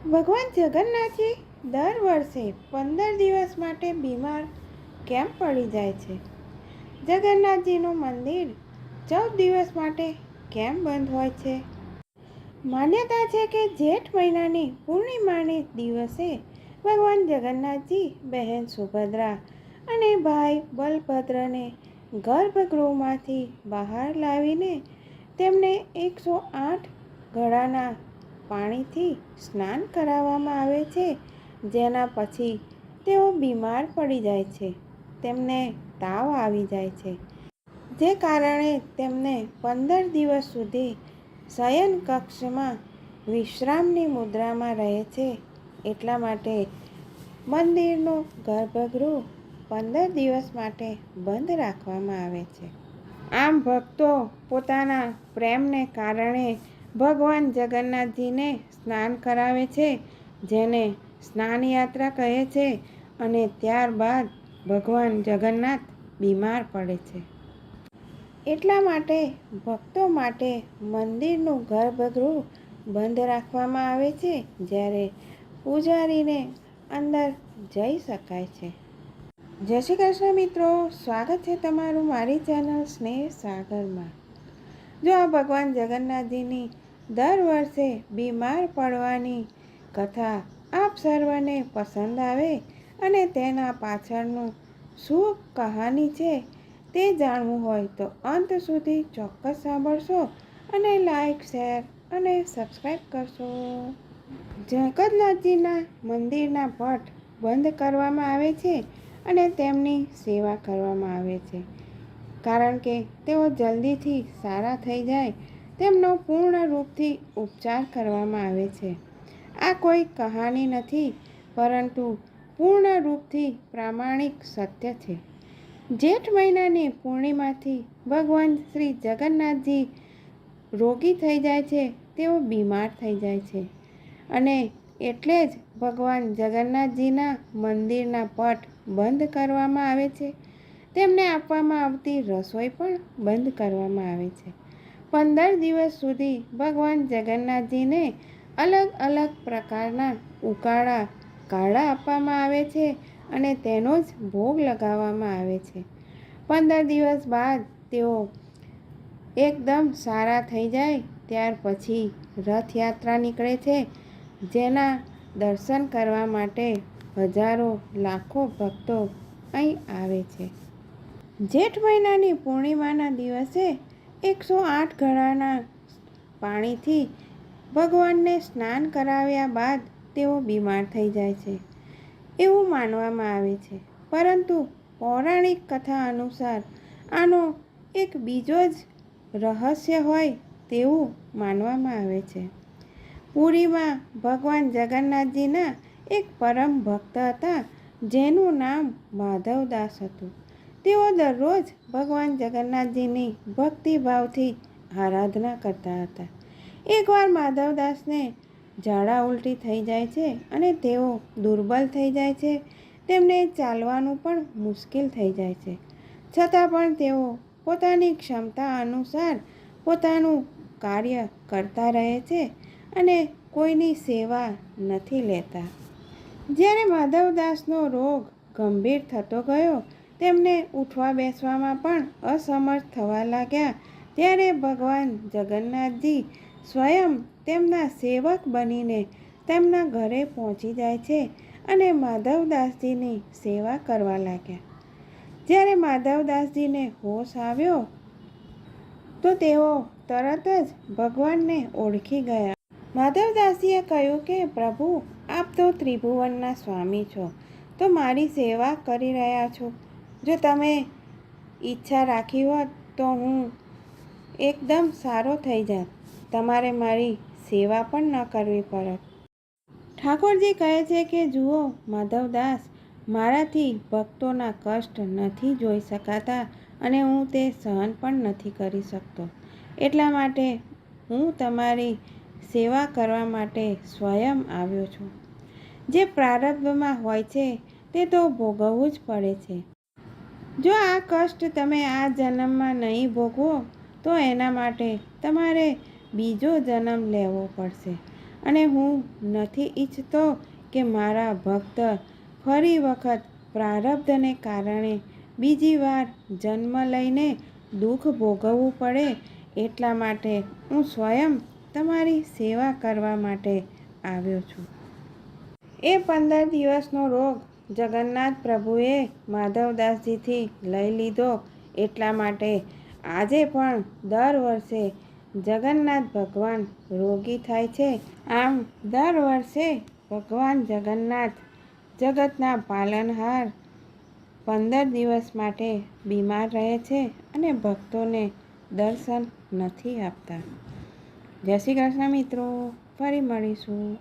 ભગવાન જગન્નાથજી દર વર્ષે 15 દિવસ માટે બીમાર કેમ પડી જાય છે? જગન્નાથજીનું મંદિર 14 દિવસ માટે કેમ બંધ હોય છે? માન્યતા છે કે જેઠ મહિનાની પૂર્ણિમાને દિવસે ભગવાન જગન્નાથજી બહેન સુભદ્રા અને ભાઈ બલભદ્રને ગર્ભગૃહમાંથી બહાર લાવીને તેમને 108 ઘડાના પાણીથી સ્નાન કરાવવામાં આવે છે, જેના પછી તેઓ બીમાર પડી જાય છે. તેમને તાવ આવી જાય છે, જે કારણે તેમને 15 દિવસ સુધી શયન કક્ષમાં વિશ્રામની મુદ્રામાં રહે છે. એટલા માટે મંદિરનું ગર્ભગૃહ 15 દિવસ માટે બંધ રાખવામાં આવે છે. આમ ભક્તો પોતાના પ્રેમને કારણે ભગવાન જગન્નાથજીને સ્નાન કરાવે છે, જેને સ્નાન યાત્રા કહે છે, અને ત્યારબાદ ભગવાન જગન્નાથ બીમાર પડે છે. એટલા માટે ભક્તો માટે મંદિરનું ગર્ભગૃહ બંધ રાખવામાં આવે છે, જ્યારે પૂજારીને અંદર જઈ શકાય છે. જય શ્રી કૃષ્ણ મિત્રો, સ્વાગત છે તમારું મારી ચેનલ સ્નેહ સાગરમાં. જો આ ભગવાન જગન્નાથજીની દર વર્ષે બીમાર પડવાની કથા આપ સર્વને પસંદ આવે અને તેના પાછળનું શું કહાની છે તે જાણવું હોય તો અંત સુધી ચોક્કસ સાંભળશો અને લાઈક, શેર અને સબસ્ક્રાઈબ કરશો. જગન્નાથજીના મંદિરના પટ બંધ કરવામાં આવે છે અને તેમની સેવા કરવામાં આવે છે, કારણ કે તેઓ જલ્દીથી સારા થઈ જાય તેમનો પૂર્ણ રૂપથી ઉપચાર કરવામાં આવે છે. આ કોઈ કહાની નથી, પરંતુ પૂર્ણ રૂપથી પ્રામાણિક સત્ય છે. જેઠ મહિનાની પૂર્ણિમાથી ભગવાન શ્રી જગન્નાથજી રોગી થઈ જાય છે, તેઓ બીમાર થઈ જાય છે, અને એટલે જ ભગવાન જગન્નાથજીના મંદિરના પટ બંધ કરવામાં આવે છે. તેમને આપવામાં આવતી રસોઈ પણ બંધ કરવામાં આવે છે. 15 દિવસ સુધી ભગવાન જગન્નાથજીને અલગ અલગ પ્રકારના ઉકાળા કાઢા આપવામાં આવે છે અને તેનો જ ભોગ લગાવવામાં આવે છે. 15 દિવસ બાદ તેઓ એકદમ સારા થઈ જાય ત્યાર પછી રથયાત્રા નીકળે છે, જેના દર્શન કરવા માટે હજારો લાખો ભક્તો અહીં આવે છે. જેઠ મહિનાની પૂર્ણિમાના દિવસે 108 ઘડાના પાણીથી ભગવાનને સ્નાન કરાવ્યા બાદ તેઓ બીમાર થઈ જાય છે, એવું માનવામાં આવે છે. પરંતુ પૌરાણિક કથા અનુસાર આનો એક બીજો જ રહસ્ય હોય તેવું માનવામાં આવે છે. પુરીમાં ભગવાન જગન્નાથજીના એક પરમ ભક્ત હતા, જેનું નામ માધવદાસ હતું. તેઓ દરરોજ ભગવાન જગન્નાથજીની ભક્તિભાવથી આરાધના કરતા હતા. એકવાર માધવદાસને ઝાડા ઉલટી થઈ જાય છે અને તેઓ દુર્બલ થઈ જાય છે. તેમને ચાલવાનું પણ મુશ્કેલ થઈ જાય છે. છતાં પણ તેઓ પોતાની ક્ષમતા અનુસાર પોતાનું કાર્ય કરતા રહે છે અને કોઈની સેવા નથી લેતા. જ્યારે માધવદાસનો રોગ ગંભીર થતો ગયો, તેમને ઉઠવા બેસવામાં પણ અસમર્થ થવા લાગ્યા, ત્યારે ભગવાન જગન્નાથજી સ્વયં તેમના સેવક બનીને તેમના ઘરે પહોંચી જાય છે અને માધવદાસજીની સેવા કરવા લાગ્યા. જ્યારે માધવદાસજીને હોશ આવ્યો તો તેઓ તરત જ ભગવાનને ઓળખી ગયા. માધવદાસજીએ કહ્યું કે પ્રભુ, આપ તો ત્રિભુવનના સ્વામી છો, તો મારી સેવા કરી રહ્યા છો. જો તમે ઈચ્છા રાખી હોત તો હું એકદમ સારો થઈ જાત. તમારે મારી સેવા પણ ન કરવી પડત. ઠાકોરજી કહે છે કે જુઓ માધવદાસ, મારાથી ભક્તોના કષ્ટ નથી જોઈ શકાતા અને હું તે સહન પણ નથી કરી શકતો. એટલા માટે હું તમારી સેવા કરવા માટે સ્વયં આવ્યો છું. જે પ્રારબ્ધમાં હોય છે તે તો ભોગવવું જ પડે છે. જો આ કષ્ટ તમે આ જન્મમાં નહીં ભોગવો તો એના માટે તમારે બીજો જન્મ લેવો પડશે અને હું નથી ઈચ્છતો કે મારા ભક્ત ફરી વખત પ્રારબ્ધને કારણે બીજી વાર જન્મ લઈને દુઃખ ભોગવવું પડે. એટલા માટે હું સ્વયં તમારી સેવા કરવા માટે આવ્યો છું. એ 15 દિવસનો રોગ જગન્નાથ પ્રભુએ માધવદાસજીથી લઈ લીધો. એટલા માટે આજે પણ દર વર્ષે જગન્નાથ ભગવાન રોગી થાય છે. આમ દર વર્ષે ભગવાન જગન્નાથ જગતના પાલનહાર 15 દિવસ માટે બીમાર રહે છે અને ભક્તોને દર્શન નથી આપતા. જય શ્રી કૃષ્ણ મિત્રો, ફરી મળીશું.